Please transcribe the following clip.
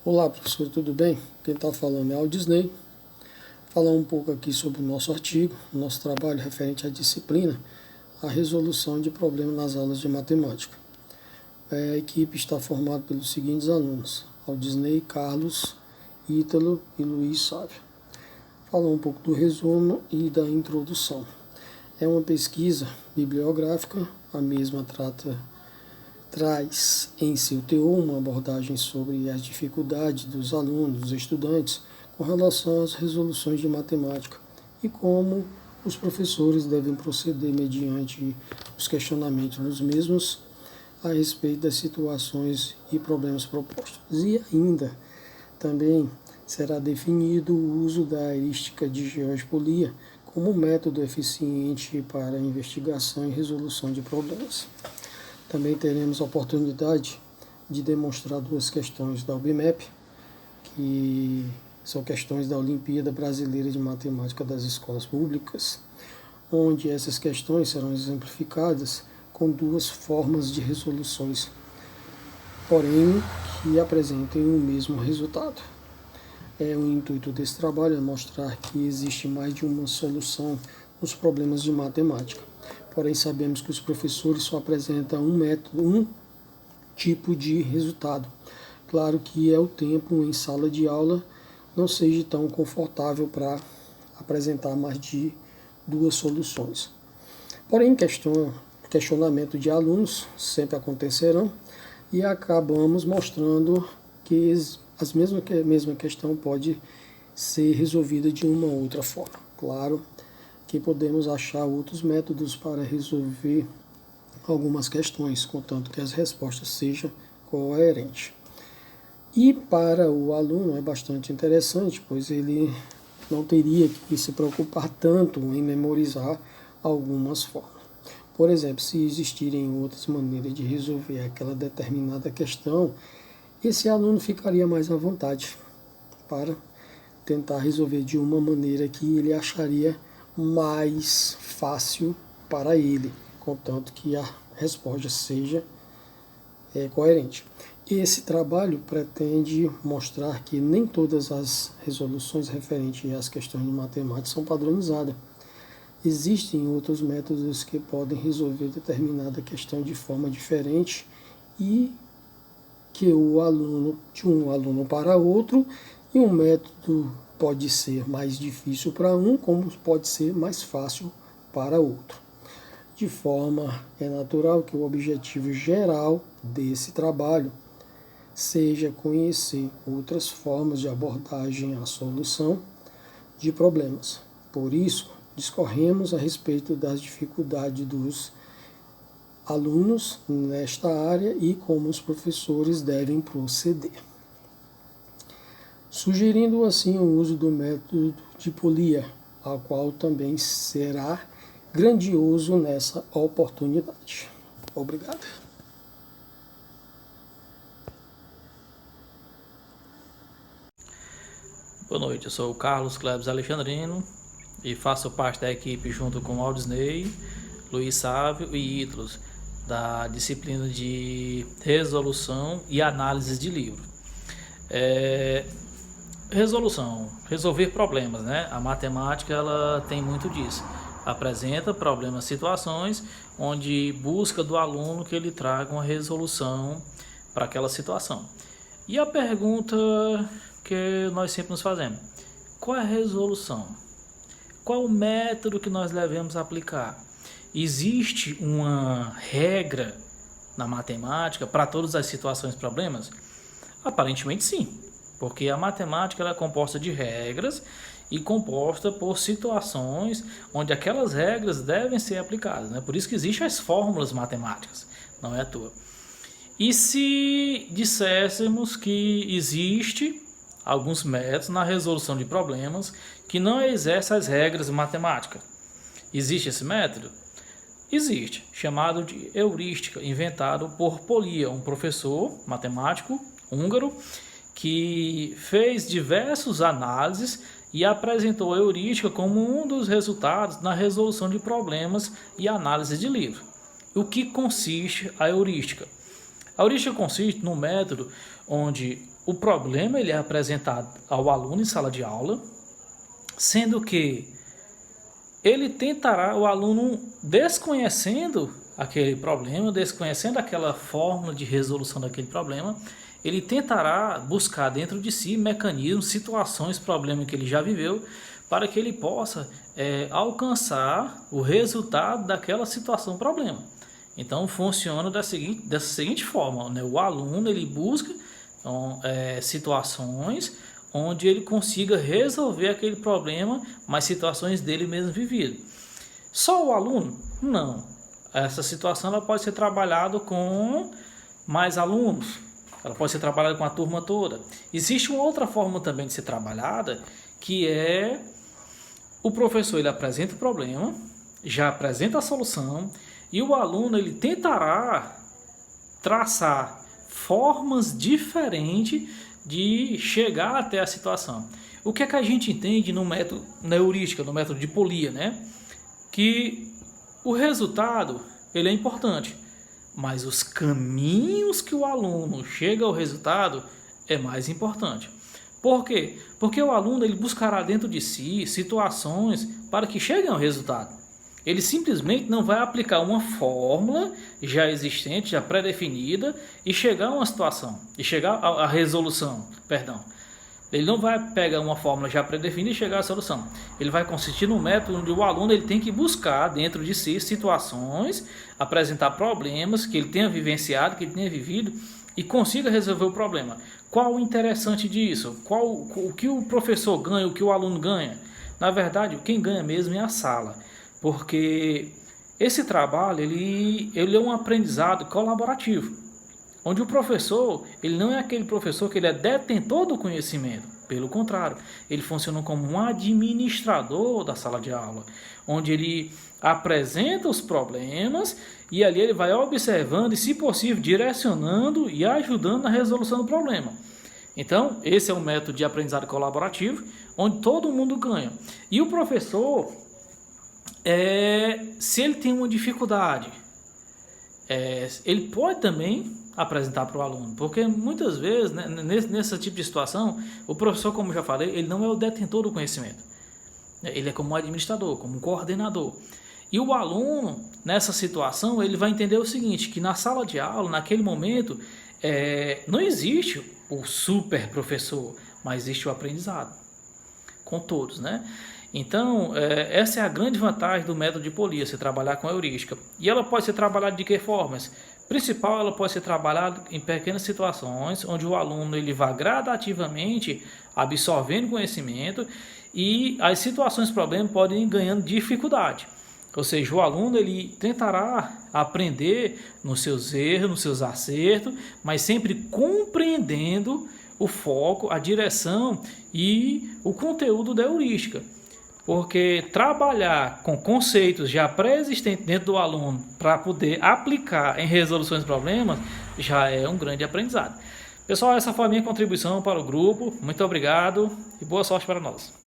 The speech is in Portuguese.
Olá, professor, tudo bem? Quem está falando é Aldisney. Falar um pouco aqui sobre o nosso artigo, o nosso trabalho referente à disciplina, a resolução de problemas nas aulas de matemática. A equipe está formada pelos seguintes alunos: Aldisney, Carlos, Ítalo e Luiz Sávio. Falar um pouco do resumo e da introdução. É uma pesquisa bibliográfica, a mesma traz em seu teor uma abordagem sobre as dificuldades dos alunos, dos estudantes, com relação às resoluções de matemática e como os professores devem proceder mediante os questionamentos dos mesmos a respeito das situações e problemas propostos. E ainda também será definido o uso da heurística de GeoGeopolia como método eficiente para a investigação e resolução de problemas. Também teremos a oportunidade de demonstrar duas questões da UBMEP, que são questões da Olimpíada Brasileira de Matemática das Escolas Públicas, onde essas questões serão exemplificadas com duas formas de resoluções, porém que apresentem o mesmo resultado. O intuito desse trabalho é mostrar que existe mais de uma solução nos problemas de matemática. Porém, sabemos que os professores só apresentam um método, um tipo de resultado. Claro que o tempo em sala de aula não seja tão confortável para apresentar mais de duas soluções. Porém, questionamento de alunos sempre acontecerão e acabamos mostrando que a mesma questão pode ser resolvida de uma outra forma. Claro que podemos achar outros métodos para resolver algumas questões, contanto que as respostas sejam coerentes. E para o aluno é bastante interessante, pois ele não teria que se preocupar tanto em memorizar algumas formas. Por exemplo, se existirem outras maneiras de resolver aquela determinada questão, esse aluno ficaria mais à vontade para tentar resolver de uma maneira que ele acharia mais fácil para ele, contanto que a resposta seja coerente. Esse trabalho pretende mostrar que nem todas as resoluções referentes às questões de matemática são padronizadas. Existem outros métodos que podem resolver determinada questão de forma diferente e que de um aluno para outro, e um método pode ser mais difícil para um, como pode ser mais fácil para outro. De forma natural que o objetivo geral desse trabalho seja conhecer outras formas de abordagem à solução de problemas. Por isso, discorremos a respeito das dificuldades dos alunos nesta área e como os professores devem proceder, sugerindo assim o uso do método de polia, a qual também será grandioso nessa oportunidade. Obrigado. Boa noite, eu sou o Carlos Clebes Alexandrino e faço parte da equipe junto com Aldisney, Luiz Sávio e Ítalo, da disciplina de resolução e análise de livro. Resolver problemas, né? A matemática ela tem muito disso. Apresenta problemas, situações, onde busca do aluno que ele traga uma resolução para aquela situação. E a pergunta que nós sempre nos fazemos: qual é a resolução? Qual o método que nós devemos aplicar? Existe uma regra na matemática para todas as situações e problemas? Aparentemente sim, porque a matemática ela é composta de regras e composta por situações onde aquelas regras devem ser aplicadas, né? Por isso que existem as fórmulas matemáticas, não é à toa. E se disséssemos que existe alguns métodos na resolução de problemas que não exercem as regras matemáticas? Existe esse método? Existe, chamado de heurística, inventado por Polia, um professor matemático húngaro que fez diversas análises e apresentou a heurística como um dos resultados na resolução de problemas e análise de livro. O que consiste a heurística? A heurística consiste num método onde o problema ele é apresentado ao aluno em sala de aula, sendo que ele tentará, o aluno desconhecendo aquele problema, desconhecendo aquela fórmula de resolução daquele problema, ele tentará buscar dentro de si mecanismos, situações, problemas que ele já viveu, para que ele possa alcançar o resultado daquela situação, problema. Então funciona dessa seguinte forma, né? O aluno ele busca situações onde ele consiga resolver aquele problema, mas situações dele mesmo vivido. Só o aluno? Não. Essa situação ela pode ser trabalhada com mais alunos, ela pode ser trabalhada com a turma toda. Existe uma outra forma também de ser trabalhada, que é o professor ele apresenta o problema, já apresenta a solução, e o aluno ele tentará traçar formas diferentes de chegar até a situação. O que é que a gente entende no método, na heurística, no método de polia, né? Que o resultado ele é importante, mas os caminhos que o aluno chega ao resultado é mais importante. Por quê? Porque o aluno ele buscará dentro de si situações para que chegue ao resultado. Ele simplesmente não vai aplicar uma fórmula já existente, já pré-definida, e chegar a uma situação, e chegar à resolução, perdão. Ele não vai pegar uma fórmula já pré-definida e chegar à solução. Ele vai consistir num método onde o aluno ele tem que buscar dentro de si situações, apresentar problemas que ele tenha vivenciado, que ele tenha vivido, e consiga resolver o problema. Qual o interessante disso? O que o professor ganha, o que o aluno ganha? Na verdade, quem ganha mesmo é a sala. Porque esse trabalho ele é um aprendizado colaborativo, onde o professor ele não é aquele professor que ele é detentor do conhecimento. Pelo contrário, ele funciona como um administrador da sala de aula, onde ele apresenta os problemas e ali ele vai observando e, se possível, direcionando e ajudando na resolução do problema. Então, esse é um método de aprendizado colaborativo, onde todo mundo ganha. E o professor, se ele tem uma dificuldade, ele pode também apresentar para o aluno, porque muitas vezes, né, nesse tipo de situação, o professor, como eu já falei, ele não é o detentor do conhecimento, ele é como um administrador, como um coordenador. E o aluno, nessa situação, ele vai entender o seguinte, que na sala de aula, naquele momento, não existe o super professor, mas existe o aprendizado com todos, né? Então, essa é a grande vantagem do método de polia, você trabalhar com a heurística. E ela pode ser trabalhada de que formas? Principal, ela pode ser trabalhada em pequenas situações, onde o aluno ele vai gradativamente absorvendo conhecimento e as situações problemas podem ir ganhando dificuldade. Ou seja, o aluno ele tentará aprender nos seus erros, nos seus acertos, mas sempre compreendendo o foco, a direção e o conteúdo da heurística. Porque trabalhar com conceitos já pré-existentes dentro do aluno para poder aplicar em resoluções de problemas já é um grande aprendizado. Pessoal, essa foi a minha contribuição para o grupo. Muito obrigado e boa sorte para nós.